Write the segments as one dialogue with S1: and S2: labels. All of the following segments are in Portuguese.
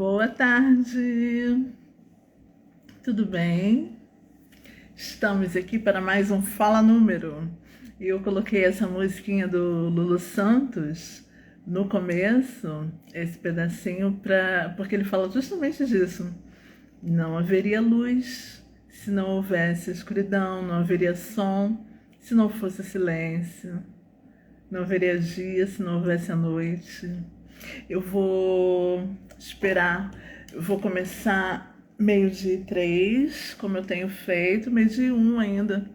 S1: Boa tarde, tudo bem? Estamos aqui para mais um Fala Número. E eu coloquei essa musiquinha do Lulu Santos no começo, esse pedacinho, porque ele fala justamente disso. Não haveria luz se não houvesse escuridão, não haveria som se não fosse silêncio, não haveria dia se não houvesse a noite. Eu vou esperar, eu vou começar 12h03, como eu tenho feito, 12h01 ainda.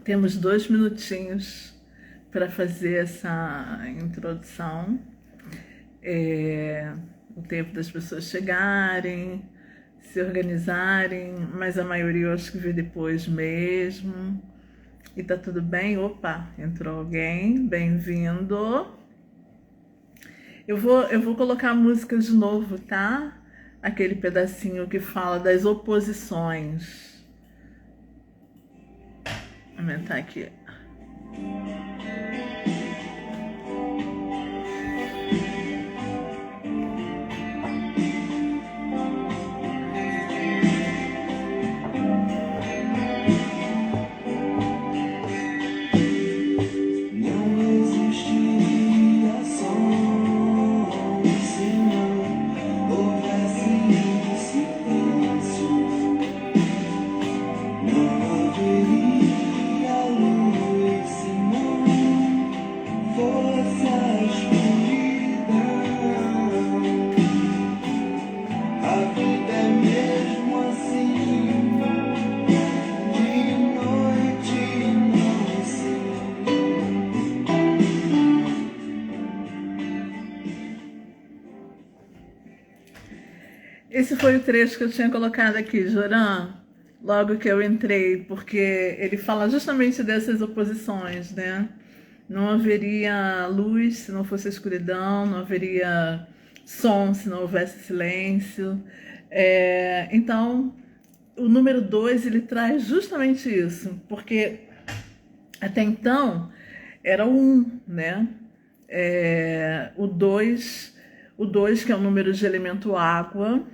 S1: Temos 2 minutinhos para fazer essa introdução. O tempo das pessoas chegarem, se organizarem, mas a maioria eu acho que vê depois mesmo. E tá tudo bem? Opa, entrou alguém, bem-vindo. Eu vou colocar a música de novo, tá? Aquele pedacinho que fala das oposições. Vou aumentar aqui. Esse foi o trecho que eu tinha colocado aqui, Joran, logo que eu entrei, porque ele fala justamente dessas oposições, né? Não haveria luz se não fosse escuridão, não haveria som se não houvesse silêncio. Então, o número 2, ele traz justamente isso, porque até então era o 1, né? O 2, que é o número de elemento água,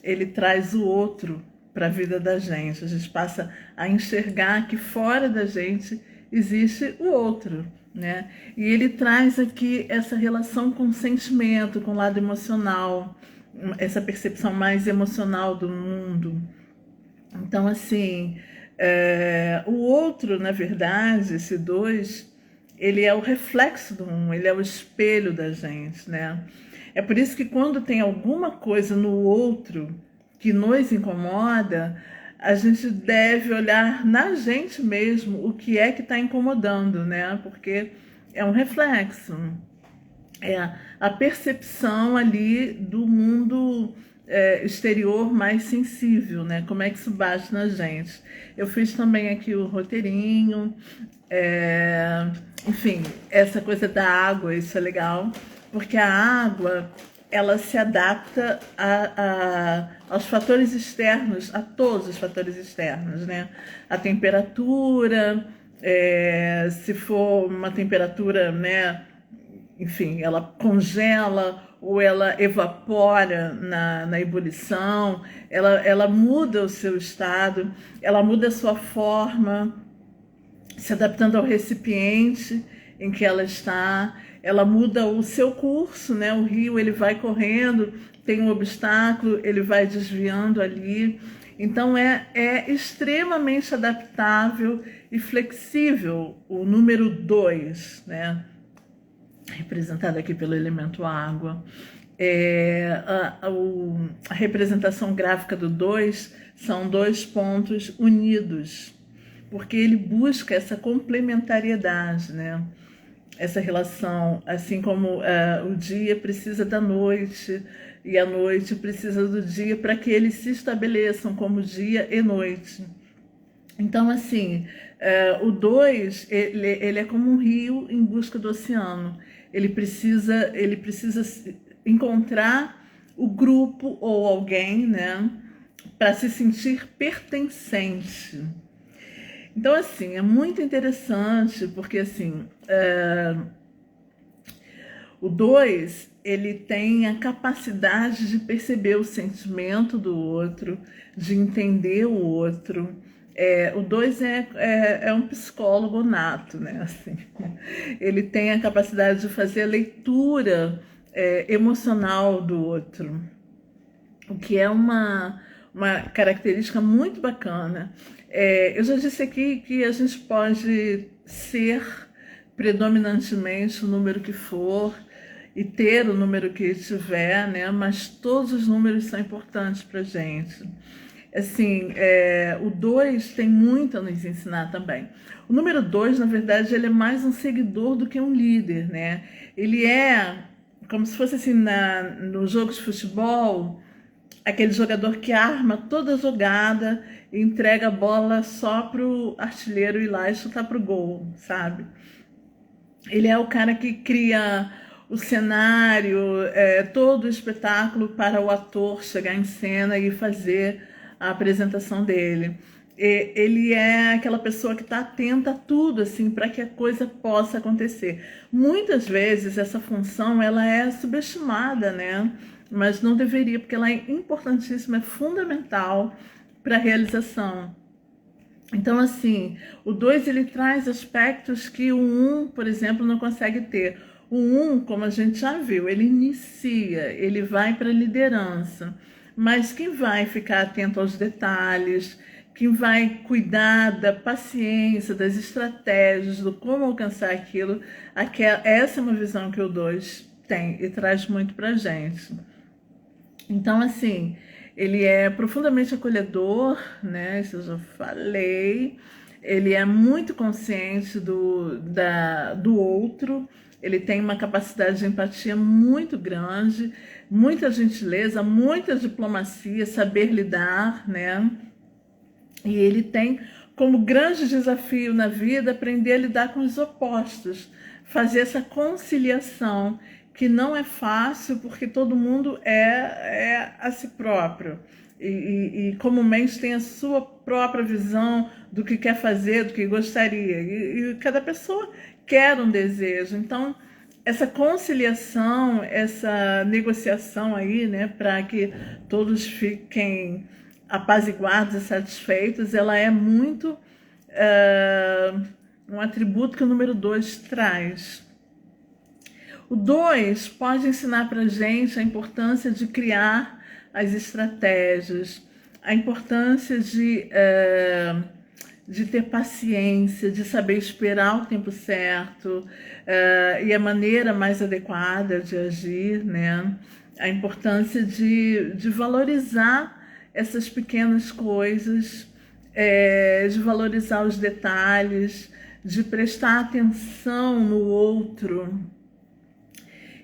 S1: ele traz o outro para a vida da gente. A gente passa a enxergar que fora da gente existe o outro, né? E ele traz aqui essa relação com o sentimento, com o lado emocional, essa percepção mais emocional do mundo. Então, assim, o outro, na verdade, esse 2, ele é o reflexo do 1, ele é o espelho da gente, né? É por isso que quando tem alguma coisa no outro que nos incomoda, a gente deve olhar na gente mesmo o que é que está incomodando, né? Porque é um reflexo, é a percepção ali do mundo exterior mais sensível, né? Como é que isso bate na gente. Eu fiz também aqui o roteirinho, enfim, essa coisa da água, isso é legal, porque a água, ela se adapta aos fatores externos, a todos os fatores externos, né? A temperatura, se for uma temperatura, né? Enfim, ela congela ou ela evapora na ebulição, ela muda o seu estado, ela muda a sua forma, se adaptando ao recipiente em que ela está, ela muda o seu curso, né? O rio, ele vai correndo, tem um obstáculo, ele vai desviando ali. Então é extremamente adaptável e flexível o número 2, né? Representado aqui pelo elemento água. A representação gráfica do 2 são 2 pontos unidos, porque ele busca essa complementariedade, né? Essa relação, assim como o dia precisa da noite e a noite precisa do dia para que eles se estabeleçam como dia e noite. Então, assim, o 2, ele é como um rio em busca do oceano. Ele precisa encontrar o grupo ou alguém, né, para se sentir pertencente. Então, assim, é muito interessante, porque, assim, O 2, ele tem a capacidade de perceber o sentimento do outro, de entender o outro. O 2 é um psicólogo nato, né? Assim, ele tem a capacidade de fazer a leitura emocional do outro, o que é uma característica muito bacana. Eu já disse aqui que a gente pode ser predominantemente o número que for e ter o número que tiver, né? Mas todos os números são importantes para a gente. Assim, o 2 tem muito a nos ensinar também. O número 2, na verdade, ele é mais um seguidor do que um líder, né? Ele é como se fosse assim, no jogo de futebol, aquele jogador que arma toda a jogada e entrega a bola só pro artilheiro ir lá e chutar pro gol, sabe? Ele é o cara que cria o cenário, todo o espetáculo para o ator chegar em cena e fazer a apresentação dele. Ele é aquela pessoa que está atenta a tudo, assim, para que a coisa possa acontecer. Muitas vezes essa função ela é subestimada, né? Mas não deveria, porque ela é importantíssima, é fundamental para a realização. Então, assim, o 2 ele traz aspectos que o 1, por exemplo, não consegue ter. O 1, como a gente já viu, ele inicia, ele vai para a liderança. Mas quem vai ficar atento aos detalhes, quem vai cuidar da paciência, das estratégias, do como alcançar aquilo, essa é uma visão que o 2 tem e traz muito para a gente. Então, assim, ele é profundamente acolhedor, né? Isso eu já falei. Ele é muito consciente do outro. Ele tem uma capacidade de empatia muito grande, muita gentileza, muita diplomacia, saber lidar, né? E ele tem como grande desafio na vida aprender a lidar com os opostos, fazer essa conciliação, que não é fácil porque todo mundo é a si próprio e comumente tem a sua própria visão do que quer fazer, do que gostaria, e cada pessoa quer um desejo. Então, essa conciliação, essa negociação aí, né, para que todos fiquem apaziguados e satisfeitos, ela é muito um atributo que o número 2 traz. O 2 pode ensinar para a gente a importância de criar as estratégias, a importância de ter paciência, de saber esperar o tempo certo e a maneira mais adequada de agir, né? A importância de valorizar essas pequenas coisas, de valorizar os detalhes, de prestar atenção no outro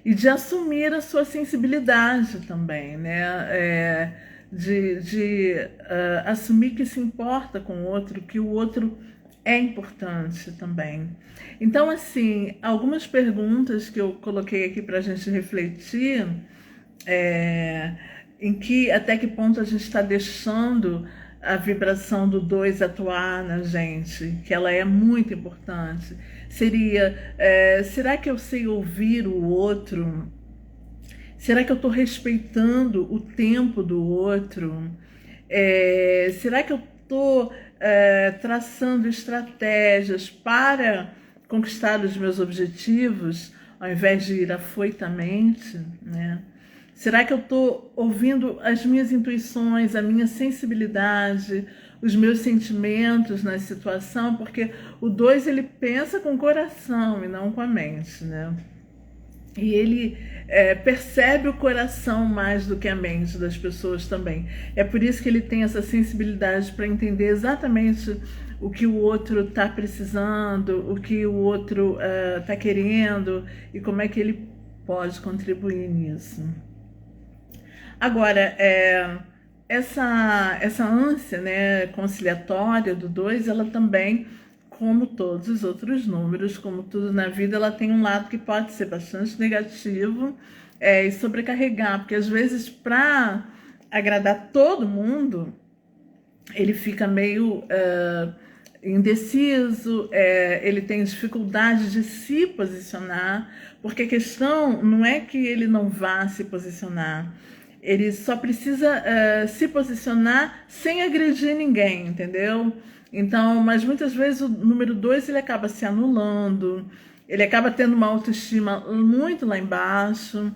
S1: e de assumir a sua sensibilidade também, né? De assumir que se importa com o outro, que o outro é importante também. Então, assim, algumas perguntas que eu coloquei aqui para a gente refletir, até que ponto a gente está deixando a vibração do 2 atuar na gente, que ela é muito importante. Será que eu sei ouvir o outro? Será que eu estou respeitando o tempo do outro? Será que eu estou traçando estratégias para conquistar os meus objetivos, ao invés de ir afoitamente, né? Será que eu estou ouvindo as minhas intuições, a minha sensibilidade, os meus sentimentos na situação? Porque o 2 ele pensa com o coração e não com a mente, né? E ele percebe o coração mais do que a mente das pessoas também. É por isso que ele tem essa sensibilidade para entender exatamente o que o outro está precisando, o que o outro está querendo e como é que ele pode contribuir nisso. Agora, essa ânsia, né, conciliatória do 2, ela também, como todos os outros números, como tudo na vida, ela tem um lado que pode ser bastante negativo e sobrecarregar, porque às vezes para agradar todo mundo, ele fica meio indeciso, ele tem dificuldade de se posicionar, porque a questão não é que ele não vá se posicionar, ele só precisa se posicionar sem agredir ninguém, entendeu? Então, mas muitas vezes o número 2 ele acaba se anulando, ele acaba tendo uma autoestima muito lá embaixo,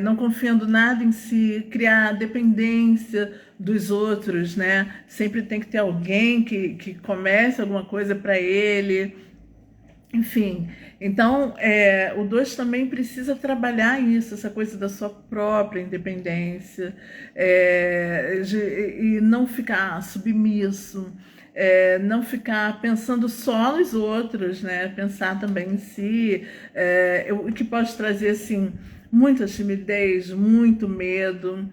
S1: não confiando nada em si, criar dependência dos outros, né? Sempre tem que ter alguém que comece alguma coisa para ele, enfim. Então, o 2 também precisa trabalhar isso, essa coisa da sua própria independência, e não ficar submisso, não ficar pensando só nos outros, né? Pensar também em si, o que pode trazer, assim, muita timidez, muito medo.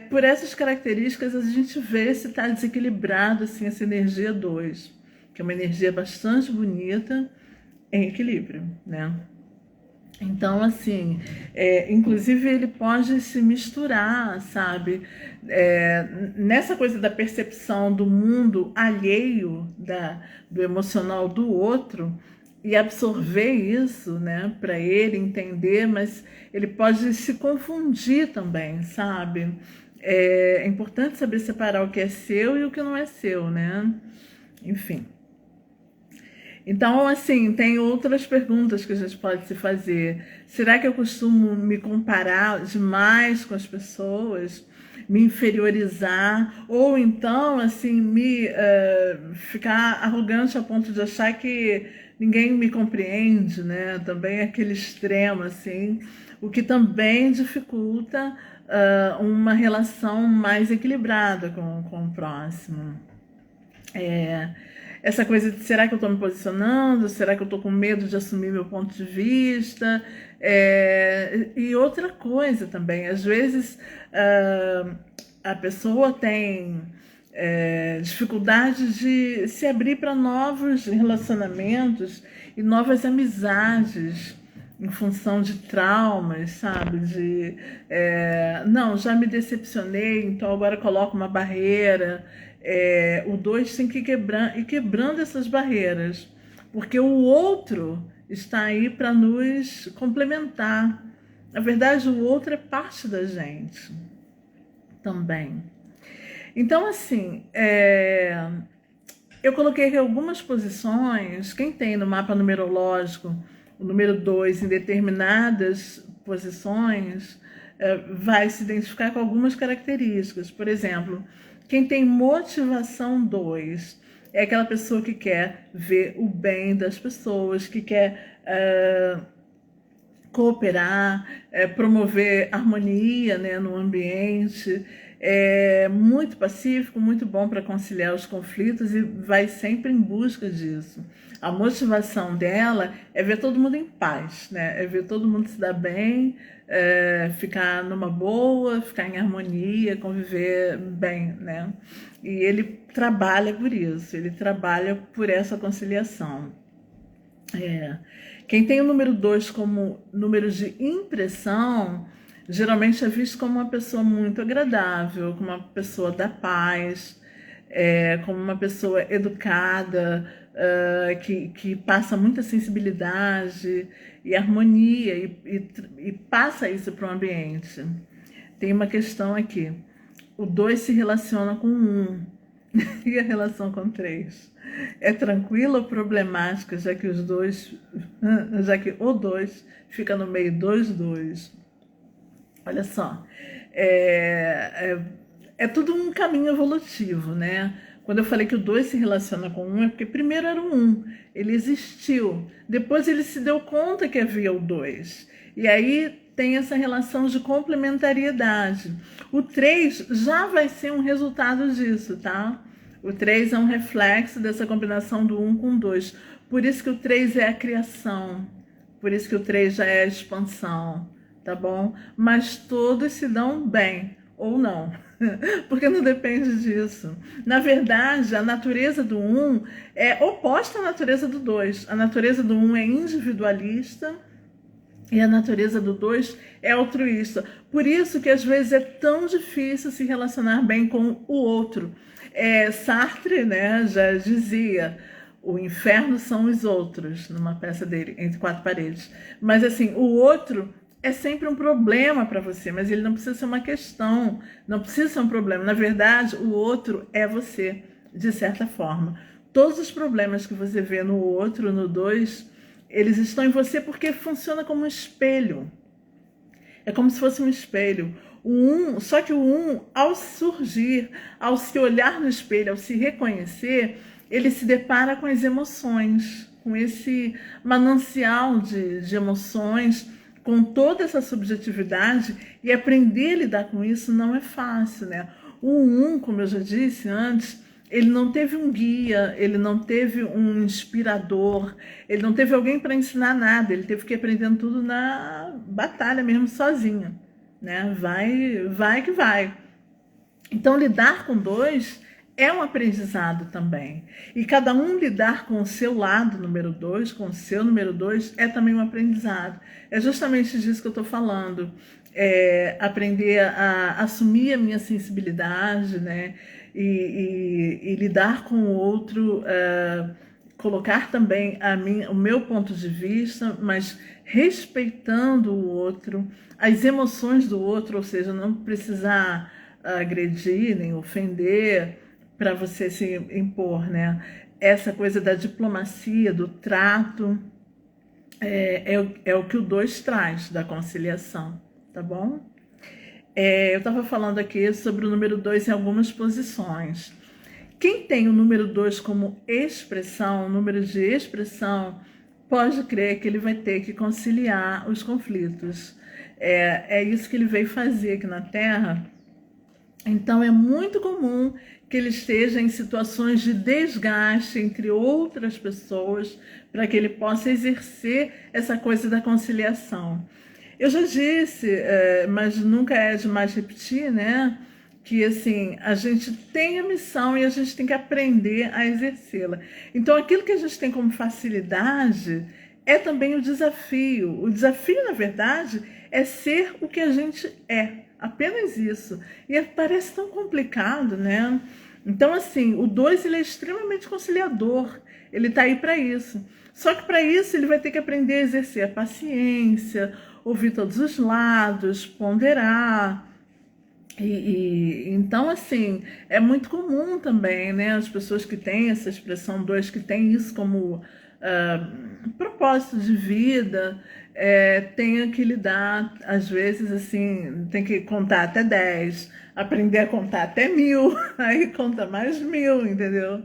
S1: Por essas características a gente vê se está desequilibrado assim, essa energia 2, que é uma energia bastante bonita em equilíbrio, né? Então, assim, inclusive ele pode se misturar, sabe? Nessa coisa da percepção do mundo alheio, do emocional do outro, e absorver isso, né, para ele entender, mas ele pode se confundir também, sabe? É importante saber separar o que é seu e o que não é seu, né? Enfim. Então, assim, tem outras perguntas que a gente pode se fazer. Será que eu costumo me comparar demais com as pessoas? Me inferiorizar? Ou então, assim, ficar arrogante a ponto de achar que ninguém me compreende, né? Também aquele extremo, assim, o que também dificulta uma relação mais equilibrada com o próximo. Essa coisa de será que eu estou me posicionando? Será que eu estou com medo de assumir meu ponto de vista? E outra coisa também, às vezes a pessoa tem dificuldade de se abrir para novos relacionamentos e novas amizades em função de traumas, sabe? Não, já me decepcionei, então agora coloco uma barreira. O 2 tem que ir quebrando essas barreiras, porque o outro está aí para nos complementar. Na verdade, o outro é parte da gente também. Então, assim, eu coloquei aqui algumas posições. Quem tem no mapa numerológico o número 2 em determinadas posições vai se identificar com algumas características. Por exemplo, quem tem motivação 2 é aquela pessoa que quer ver o bem das pessoas, que quer cooperar, promover harmonia, né, no ambiente. É muito pacífico, muito bom para conciliar os conflitos e vai sempre em busca disso. A motivação dela é ver todo mundo em paz, né? É ver todo mundo se dar bem, ficar numa boa, ficar em harmonia, conviver bem, né? E ele trabalha por isso, ele trabalha por essa conciliação. Quem tem o número 2 como número de impressão, geralmente é visto como uma pessoa muito agradável, como uma pessoa da paz, como uma pessoa educada, que passa muita sensibilidade e harmonia e passa isso para o ambiente. Tem uma questão aqui. O 2 se relaciona com o 1. E a relação com 3? É tranquila ou problemática, já que o 2 fica no meio dos 2? Olha só, é tudo um caminho evolutivo, né? Quando eu falei que o 2 se relaciona com o 1, é porque primeiro era o 1, ele existiu. Depois ele se deu conta que havia o 2. E aí tem essa relação de complementariedade. O 3 já vai ser um resultado disso, tá? O 3 é um reflexo dessa combinação do 1 com o 2. Por isso que o 3 é a criação. Por isso que o 3 já é a expansão, tá bom? Mas todos se dão bem, ou não. Porque não depende disso. Na verdade, a natureza do 1 é oposta à natureza do 2. A natureza do 1 é individualista E a natureza do 2 é altruísta. Por isso que às vezes é tão difícil se relacionar bem com o outro. Sartre, né, já dizia, o inferno são os outros, numa peça dele, Entre Quatro Paredes. Mas assim, o outro é sempre um problema para você, mas ele não precisa ser uma questão, não precisa ser um problema. Na verdade, o outro é você, de certa forma. Todos os problemas que você vê no outro, no 2, eles estão em você porque funciona como um espelho. É como se fosse um espelho. Só que o ao surgir, ao se olhar no espelho, ao se reconhecer, ele se depara com as emoções, com esse manancial de emoções, com toda essa subjetividade, e aprender a lidar com isso não é fácil, né? Como eu já disse antes, ele não teve um guia, ele não teve um inspirador, ele não teve alguém para ensinar nada, ele teve que ir aprendendo tudo na batalha mesmo, sozinho, né? Vai que vai. Então, lidar com 2 é um aprendizado também. E cada um lidar com o seu lado número 2, com o seu número 2, é também um aprendizado. É justamente disso que eu estou falando. Aprender a assumir a minha sensibilidade, né? E lidar com o outro, colocar também o meu ponto de vista, mas respeitando o outro, as emoções do outro, ou seja, não precisar agredir nem ofender para você se impor, né? Essa coisa da diplomacia, do trato, é o que o 2 traz, da conciliação, tá bom? Eu estava falando aqui sobre o número 2 em algumas posições. Quem tem o número 2 como expressão, número de expressão, pode crer que ele vai ter que conciliar os conflitos. É isso que ele veio fazer aqui na Terra. Então é muito comum que ele esteja em situações de desgaste entre outras pessoas para que ele possa exercer essa coisa da conciliação. Eu já disse, mas nunca é demais repetir, né? Que assim, a gente tem a missão e a gente tem que aprender a exercê-la. Então aquilo que a gente tem como facilidade é também o desafio. O desafio, na verdade, é ser o que a gente é. Apenas isso. E parece tão complicado, né? Então, assim, o 2 ele é extremamente conciliador. Ele está aí para isso. Só que para isso ele vai ter que aprender a exercer a paciência, ouvir todos os lados, ponderar. Então, assim, é muito comum também, né? As pessoas que têm essa expressão 2, que têm isso como propósito de vida, tenha que lidar, às vezes, assim, tem que contar até 10, aprender a contar até 1000, aí conta mais 1000, entendeu?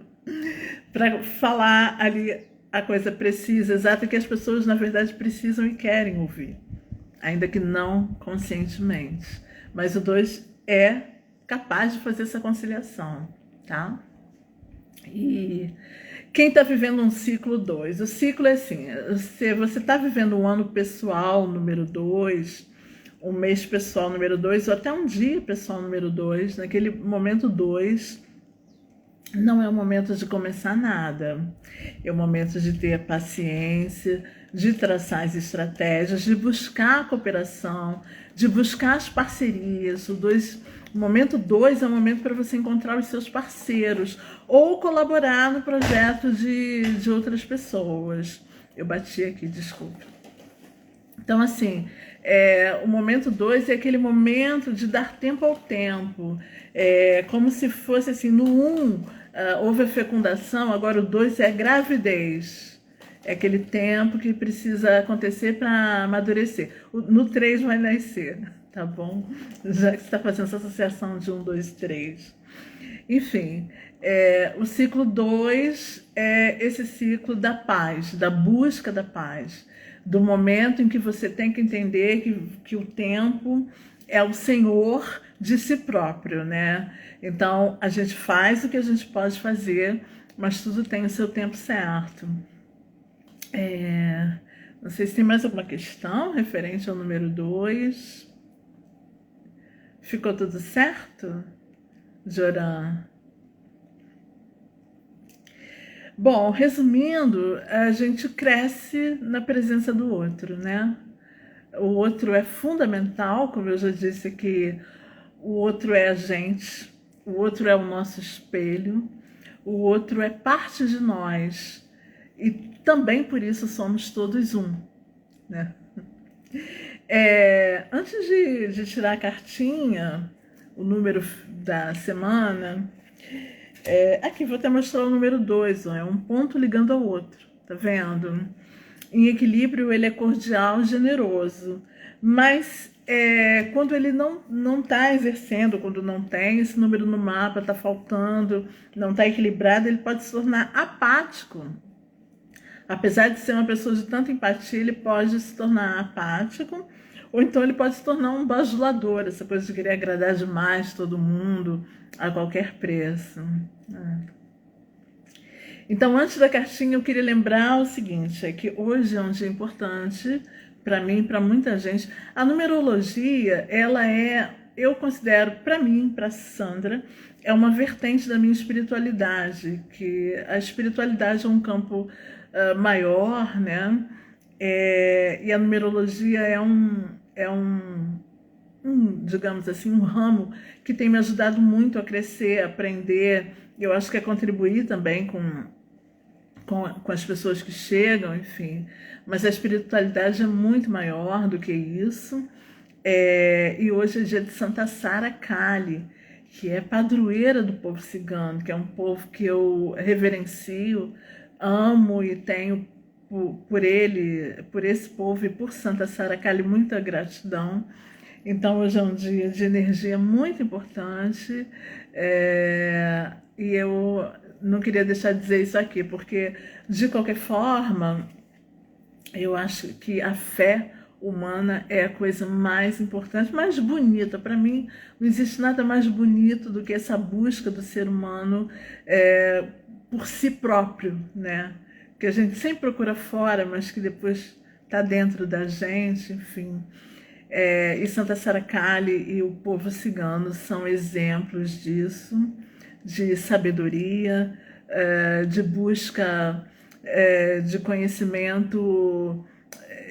S1: Para falar ali a coisa precisa, exata, que as pessoas, na verdade, precisam e querem ouvir, ainda que não conscientemente. Mas o 2 é capaz de fazer essa conciliação, tá? E quem está vivendo um ciclo 2? O ciclo é assim, se você está vivendo um ano pessoal número 2, um mês pessoal número 2, ou até um dia pessoal número 2, naquele momento 2, não é o momento de começar nada. É o momento de ter paciência, de traçar as estratégias, de buscar a cooperação, de buscar as parcerias. O momento 2 é o momento para você encontrar os seus parceiros ou colaborar no projeto de outras pessoas. Eu bati aqui, desculpa. Então, assim, o momento 2 é aquele momento de dar tempo ao tempo. Como se fosse assim, no houve a fecundação, agora o 2 é a gravidez. É aquele tempo que precisa acontecer para amadurecer. No 3 vai nascer, tá bom? Já que você está fazendo essa associação de 1, 2, 3. Enfim, o ciclo 2 é esse ciclo da paz, da busca da paz, do momento em que você tem que entender que o tempo é o senhor de si próprio, né? Então, a gente faz o que a gente pode fazer, mas tudo tem o seu tempo certo. Não sei se tem mais alguma questão referente ao número 2. Ficou tudo certo, Joran? Bom, resumindo, a gente cresce na presença do outro, né? o outro é fundamental, como eu já disse aqui, o outro é a gente, o outro é o nosso espelho, o outro é parte de nós, e também por isso somos todos um, né? Antes de tirar a cartinha, o número da semana, aqui vou até mostrar o número 2, ó, é um ponto ligando ao outro, tá vendo? Em equilíbrio ele é cordial, generoso, mas quando ele não está exercendo, quando não tem esse número no mapa, está faltando, não está equilibrado, ele pode se tornar apático. Apesar de ser uma pessoa de tanta empatia, ele pode se tornar apático, ou então ele pode se tornar um bajulador, essa coisa de querer agradar demais todo mundo, a qualquer preço. Então, antes da cartinha, eu queria lembrar o seguinte, é que hoje é um dia importante para mim e para muita gente. A numerologia, ela eu considero, para mim, para Sandra, é uma vertente da minha espiritualidade, que a espiritualidade é um campo maior, né? E a numerologia digamos assim, um ramo que tem me ajudado muito a crescer, a aprender. Eu acho que é contribuir também com as pessoas que chegam, enfim. Mas a espiritualidade é muito maior do que isso. E hoje é dia de Santa Sara Kali, que é padroeira do povo cigano, que é um povo que eu reverencio, amo e tenho por esse povo e por Santa Sara Kali muita gratidão. Então hoje é um dia de energia muito importante, e eu não queria deixar de dizer isso aqui, porque de qualquer forma eu acho que a fé humana é a coisa mais importante, mais bonita. Para mim não existe nada mais bonito do que essa busca do ser humano por si próprio, né? Que a gente sempre procura fora, mas que depois está dentro da gente, enfim. E Santa Sara Kali e o povo cigano são exemplos disso, de sabedoria, de busca de conhecimento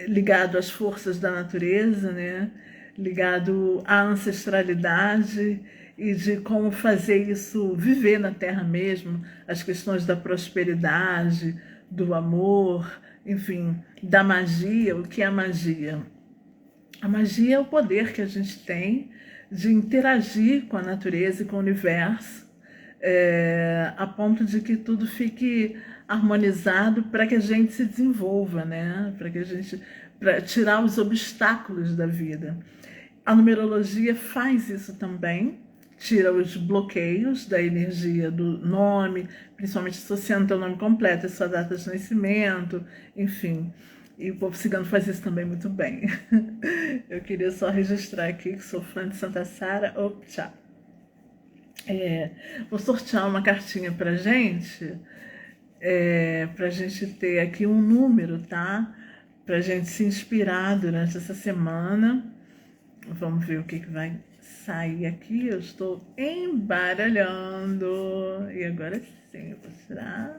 S1: ligado às forças da natureza, né? Ligado à ancestralidade e de como fazer isso viver na Terra mesmo, as questões da prosperidade, do amor, enfim, da magia. O que é a magia? A magia é o poder que a gente tem de interagir com a natureza e com o universo, a ponto de que tudo fique harmonizado para que a gente se desenvolva, né? Para tirar os obstáculos da vida. A numerologia faz isso também, tira os bloqueios da energia do nome, principalmente associando teu nome completo, a sua data de nascimento, enfim. E o povo cigano faz isso também muito bem. Eu queria só registrar aqui que sou fã de Santa Sara. Tchau. Vou sortear uma cartinha pra gente, pra gente ter aqui um número, tá? Pra gente se inspirar durante essa semana. Vamos ver o que vai sair aqui. Eu estou embaralhando. E agora sim, eu vou tirar.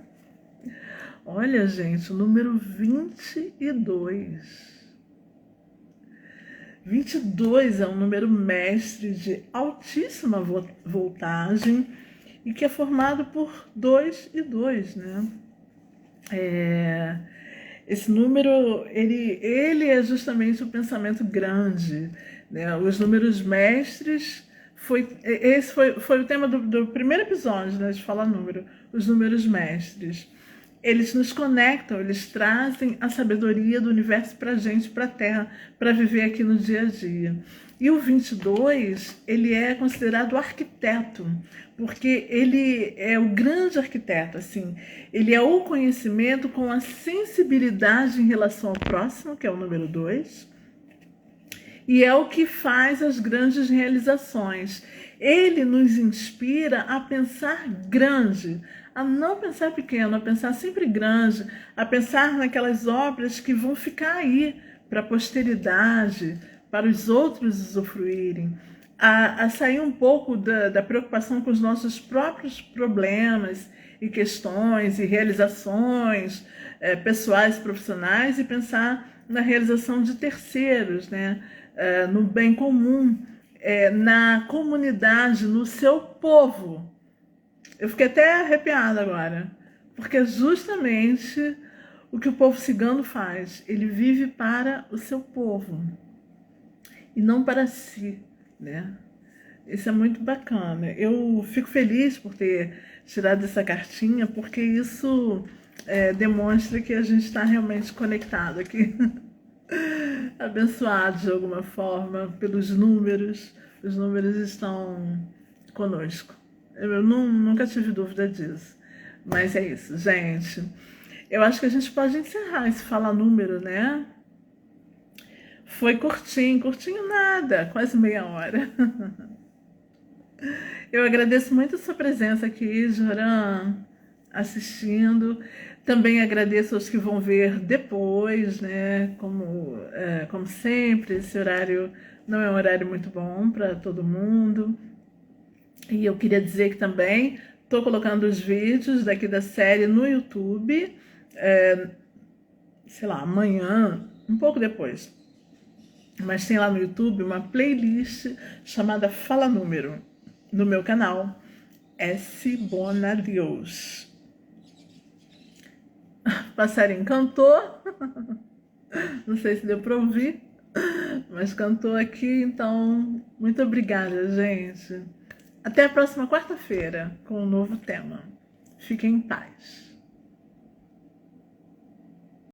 S1: Olha, gente, o número 22. 22 é um número mestre de altíssima voltagem e que é formado por 2 e 2, né? Esse número, ele é justamente o pensamento grande, né? Os números mestres, esse foi o tema do primeiro episódio, né, de Fala Número, os números mestres. Eles nos conectam, eles trazem a sabedoria do universo para a gente, para a Terra, para viver aqui no dia a dia. E o 22, ele é considerado o arquiteto, porque ele é o grande arquiteto, assim. Ele é o conhecimento com a sensibilidade em relação ao próximo, que é o número 2, e é o que faz as grandes realizações. Ele nos inspira a pensar grande, a não pensar pequeno, a pensar sempre grande, a pensar naquelas obras que vão ficar aí para a posteridade, para os outros usufruírem, a sair um pouco da preocupação com os nossos próprios problemas e questões e realizações pessoais, profissionais, e pensar na realização de terceiros, né? No bem comum, na comunidade, no seu povo. Eu fiquei até arrepiada agora, porque é justamente o que o povo cigano faz. Ele vive para o seu povo e não para si, né? Isso é muito bacana. Eu fico feliz por ter tirado essa cartinha, porque isso demonstra que a gente está realmente conectado aqui, abençoado de alguma forma pelos números. Os números estão conosco. Eu nunca tive dúvida disso. Mas é isso, gente. Eu acho que a gente pode encerrar esse Fala Número, né? Foi curtinho nada, quase meia hora. Eu agradeço muito a sua presença aqui, Joran, assistindo. Também agradeço aos que vão ver depois, né? Como sempre, esse horário não é um horário muito bom para todo mundo. E eu queria dizer que também estou colocando os vídeos daqui da série no YouTube, sei lá, amanhã, um pouco depois. Mas tem lá no YouTube uma playlist chamada Fala Número, no meu canal, S. Bonadeus. Passarinho cantou, não sei se deu para ouvir, mas cantou aqui, então muito obrigada, gente. Até a próxima quarta-feira com um novo tema. Fiquem em paz.